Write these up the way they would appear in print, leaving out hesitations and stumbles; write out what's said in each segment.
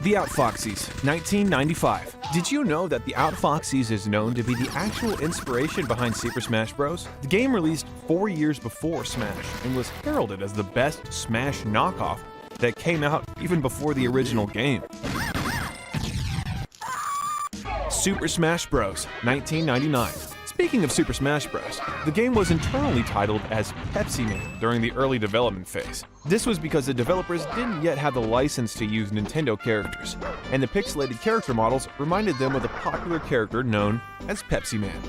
The Outfoxies, 1995. Did you know that The Outfoxies is known to be the actual inspiration behind Super Smash Bros? The game released 4 years before Smash and was heralded as the best Smash knockoff that came out even before the original game. Super Smash Bros. 1999. Speaking of Super Smash Bros., the game was internally titled as Pepsi Man during the early development phase. This was because the developers didn't yet have the license to use Nintendo characters, and the pixelated character models reminded them of the popular character known as Pepsi Man.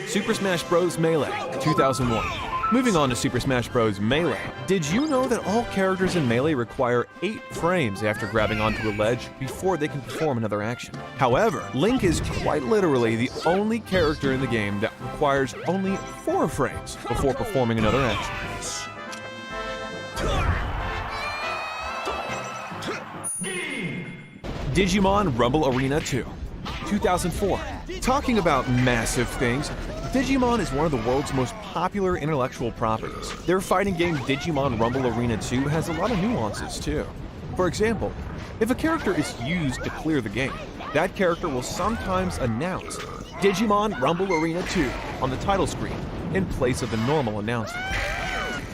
Super Smash Bros. Melee, 2001. Moving on to Super Smash Bros. Melee, did you know that all characters in Melee require 8 frames after grabbing onto a ledge before they can perform another action? However, Link is quite literally the only character in the game that requires only 4 frames before performing another action. Digimon Rumble Arena 2, 2004. Talking about massive things, Digimon is one of the world's most popular intellectual properties. Their fighting game Digimon Rumble Arena 2 has a lot of nuances too. For example, if a character is used to clear the game, that character will sometimes announce Digimon Rumble Arena 2 on the title screen in place of the normal announcement.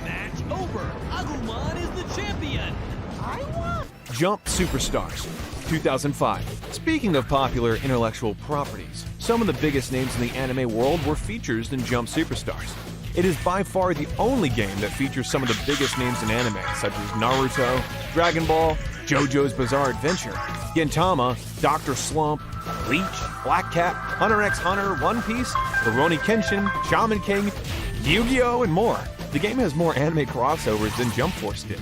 Match over! Agumon is the champion! I won! Jump Superstars, 2005. Speaking of popular intellectual properties, some of the biggest names in the anime world were featured in Jump Superstars. It is by far the only game that features some of the biggest names in anime, such as Naruto, Dragon Ball, JoJo's Bizarre Adventure, Gintama, Dr. Slump, Bleach, Black Cat, Hunter x Hunter, One Piece, Rurouni Kenshin, Shaman King, Yu-Gi-Oh! And more. The game has more anime crossovers than Jump Force did.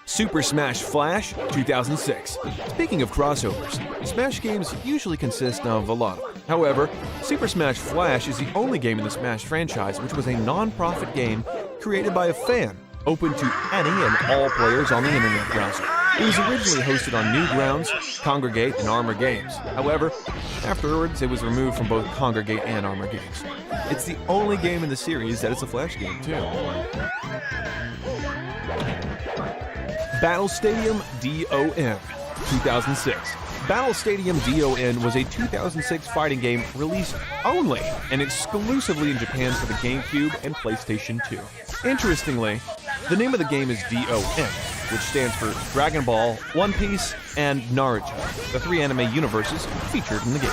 Super Smash Flash, 2006. Speaking of crossovers, Smash games usually consist of a lot of them. However, Super Smash Flash is the only game in the Smash franchise which was a non-profit game created by a fan, open to any and all players on the internet browser. It was originally hosted on Newgrounds, Congregate, and Armor Games. However, afterwards it was removed from both Congregate and Armor Games. It's the only game in the series that is a Flash game too. Battle Stadium DON, 2006. Battle Stadium DON was a 2006 fighting game released only and exclusively in Japan for the GameCube and PlayStation 2. Interestingly, the name of the game is DON, which stands for Dragon Ball, One Piece, and Naruto, the 3 anime universes featured in the game.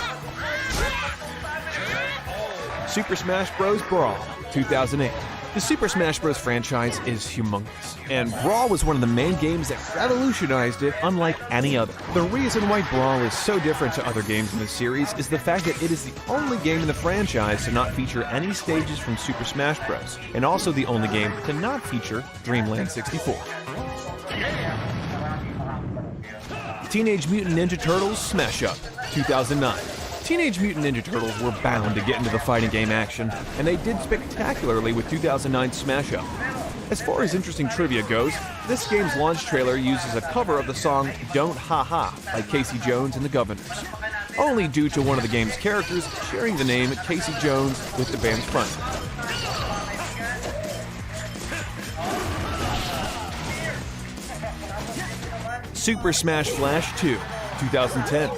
Super Smash Bros. Brawl, 2008. The Super Smash Bros. Franchise is humongous, and Brawl was one of the main games that revolutionized it unlike any other. The reason why Brawl is so different to other games in the series is the fact that it is the only game in the franchise to not feature any stages from Super Smash Bros., and also the only game to not feature Dreamland 64. Teenage Mutant Ninja Turtles Smash Up, 2009. Teenage Mutant Ninja Turtles were bound to get into the fighting game action, and they did spectacularly with 2009's Smash Up. As far as interesting trivia goes, this game's launch trailer uses a cover of the song Don't Ha Ha by Casey Jones and the Governors, only due to one of the game's characters sharing the name Casey Jones with the band's frontman. Super Smash Flash 2, 2010.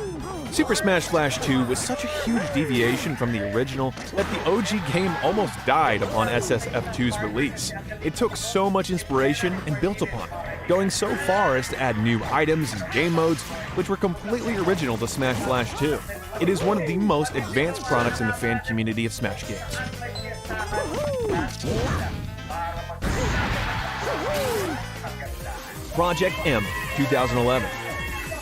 Super Smash Flash 2 was such a huge deviation from the original that the OG game almost died upon SSF2's release. It took so much inspiration and built upon it, going so far as to add new items and game modes which were completely original to Smash Flash 2. It is one of the most advanced products in the fan community of Smash games. Project M, 2011.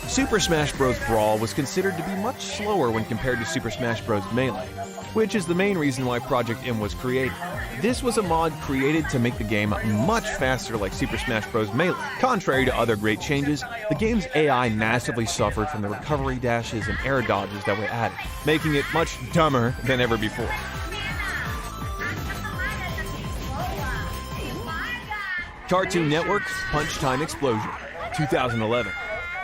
Super Smash Bros. Brawl was considered to be much slower when compared to Super Smash Bros. Melee, which is the main reason why Project M was created. This was a mod created to make the game much faster like Super Smash Bros. Melee. Contrary to other great changes, the game's AI massively suffered from the recovery dashes and air dodges that were added, making it much dumber than ever before. Cartoon Network Punch Time Explosion, 2011.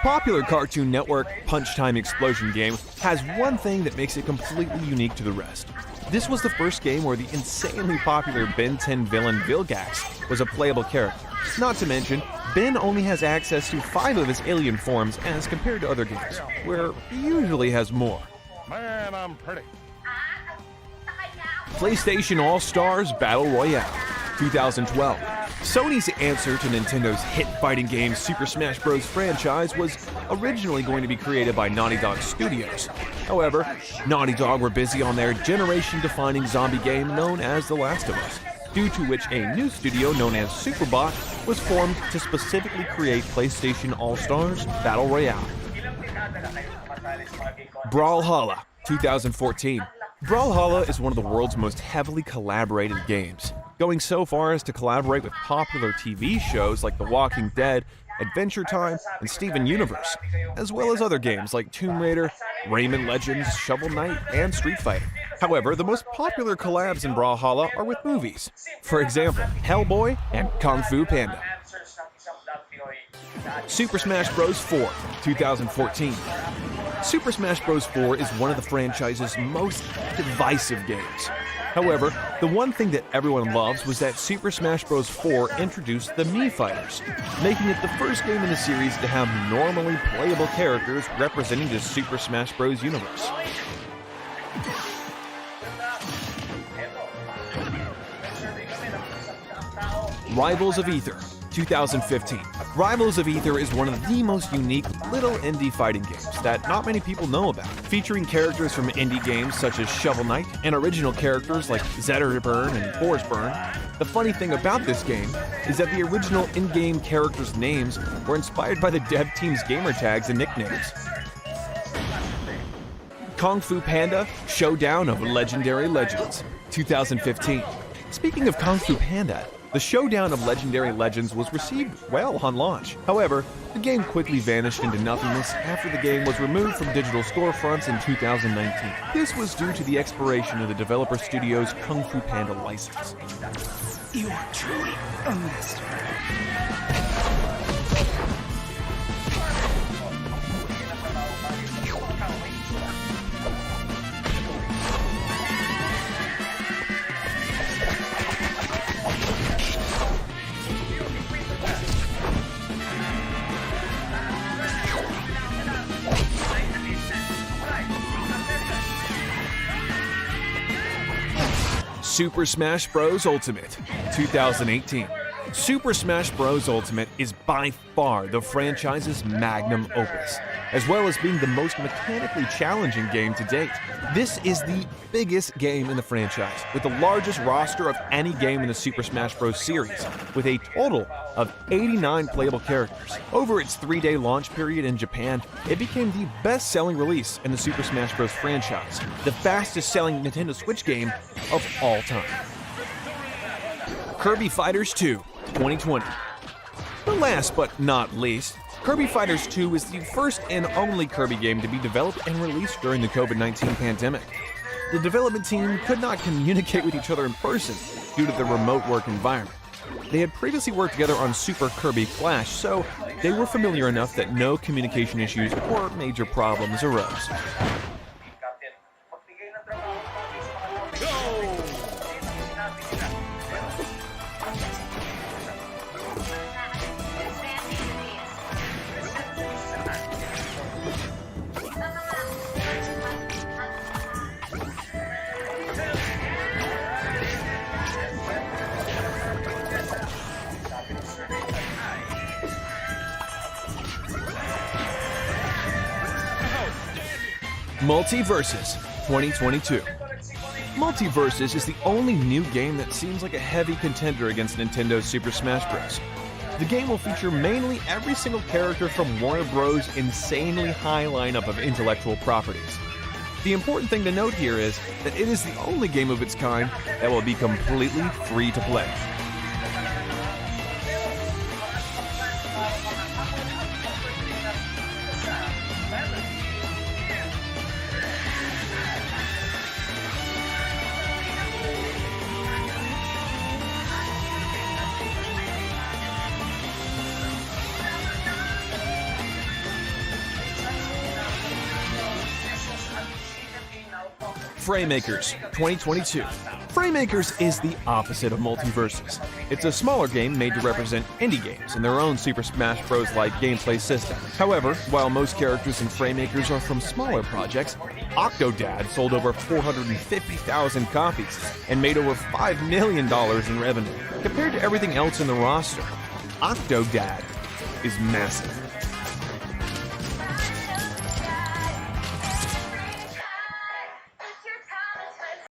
Popular Cartoon Network Punch Time Explosion game has one thing that makes it completely unique to the rest. This was the first game where the insanely popular Ben 10 villain Vilgax was a playable character. Not to mention, Ben only has access to 5 of his alien forms as compared to other games, where he usually has more. Man, I'm pretty. PlayStation All-Stars Battle Royale, 2012. Sony's answer to Nintendo's hit fighting game Super Smash Bros. Franchise was originally going to be created by Naughty Dog Studios. However, Naughty Dog were busy on their generation-defining zombie game known as The Last of Us, due to which a new studio known as Superbot was formed to specifically create PlayStation All-Stars Battle Royale. Brawlhalla, 2014. Brawlhalla is one of the world's most heavily collaborated games, going so far as to collaborate with popular TV shows like The Walking Dead, Adventure Time, and Steven Universe, as well as other games like Tomb Raider, Rayman Legends, Shovel Knight, and Street Fighter. However, the most popular collabs in Brawlhalla are with movies. For example, Hellboy and Kung Fu Panda. Super Smash Bros. 4, 2014. Super Smash Bros. 4 is one of the franchise's most divisive games. However, the one thing that everyone loves was that Super Smash Bros. 4 introduced the Mii Fighters, making it the first game in the series to have normally playable characters representing the Super Smash Bros. Universe. Rivals of Aether, 2015. Rivals of Aether is one of the most unique little indie fighting games that not many people know about, featuring characters from indie games such as Shovel Knight and original characters like Zetterburn and Forsburn. The funny thing about this game is that the original in-game characters' names were inspired by the dev team's gamer tags and nicknames. Kung Fu Panda Showdown of Legendary Legends, 2015. Speaking of Kung Fu Panda, the Showdown of Legendary Legends was received well on launch. However, the game quickly vanished into nothingness after the game was removed from digital storefronts in 2019. This was due to the expiration of the developer studio's Kung Fu Panda license. You are truly a master. Super Smash Bros. Ultimate, 2018. Super Smash Bros. Ultimate is by far the franchise's magnum opus, as well as being the most mechanically challenging game to date. This is the biggest game in the franchise, with the largest roster of any game in the Super Smash Bros. Series, with a total of 89 playable characters. Over its 3-day launch period in Japan, it became the best-selling release in the Super Smash Bros. Franchise, the fastest-selling Nintendo Switch game of all time. Kirby Fighters 2, 2020. But last but not least, Kirby Fighters 2 is the first and only Kirby game to be developed and released during the COVID-19 pandemic. The development team could not communicate with each other in person due to the remote work environment. They had previously worked together on Super Kirby Clash, so they were familiar enough that no communication issues or major problems arose. MultiVersus 2022. MultiVersus is the only new game that seems like a heavy contender against Nintendo's Super Smash Bros. The game will feature mainly every single character from Warner Bros.' insanely high lineup of intellectual properties. The important thing to note here is that it is the only game of its kind that will be completely free to play. Fraymakers 2022. Fraymakers is the opposite of Multiverses. It's a smaller game made to represent indie games and their own Super Smash Bros.-like gameplay system. However, while most characters in Fraymakers are from smaller projects, Octodad sold over 450,000 copies and made over $5 million in revenue. Compared to everything else in the roster, Octodad is massive.